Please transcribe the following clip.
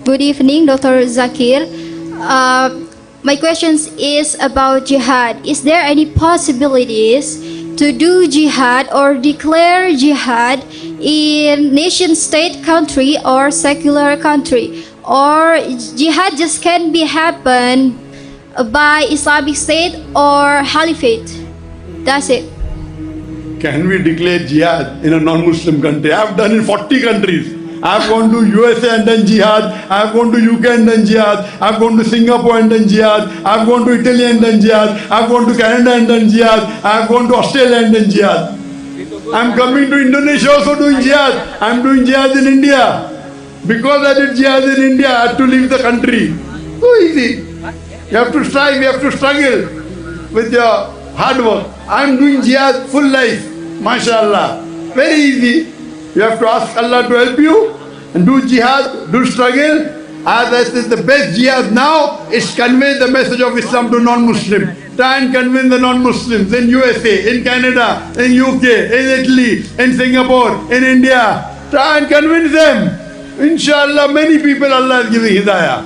Good evening, Dr. Zakir. My question is about jihad. Is there any possibilities to do jihad or declare jihad in nation-state country or secular country? Or jihad just can be happen by Islamic State or Caliphate? That's it. Can we declare jihad in a non-Muslim country? I've done in 40 countries. I've gone to USA and done jihad. I've gone to UK and done jihad. I've gone to Singapore and done jihad. I've gone to Italy and done jihad. I've gone to Canada and done jihad. I've gone to Australia and done jihad. I'm coming to Indonesia also doing jihad. I'm doing jihad in India. Because I did jihad in India, I had to leave the country. So easy. You have to strive, you have to struggle with your hard work. I'm doing jihad full life. MashaAllah. Very easy. You have to ask Allah to help you and do jihad, do struggle. As I said, the best jihad now is convey the message of Islam to non-Muslims. Try and convince the non-Muslims in USA, in Canada, in UK, in Italy, in Singapore, in India. Try and convince them. Inshallah, many people Allah is giving hidayah.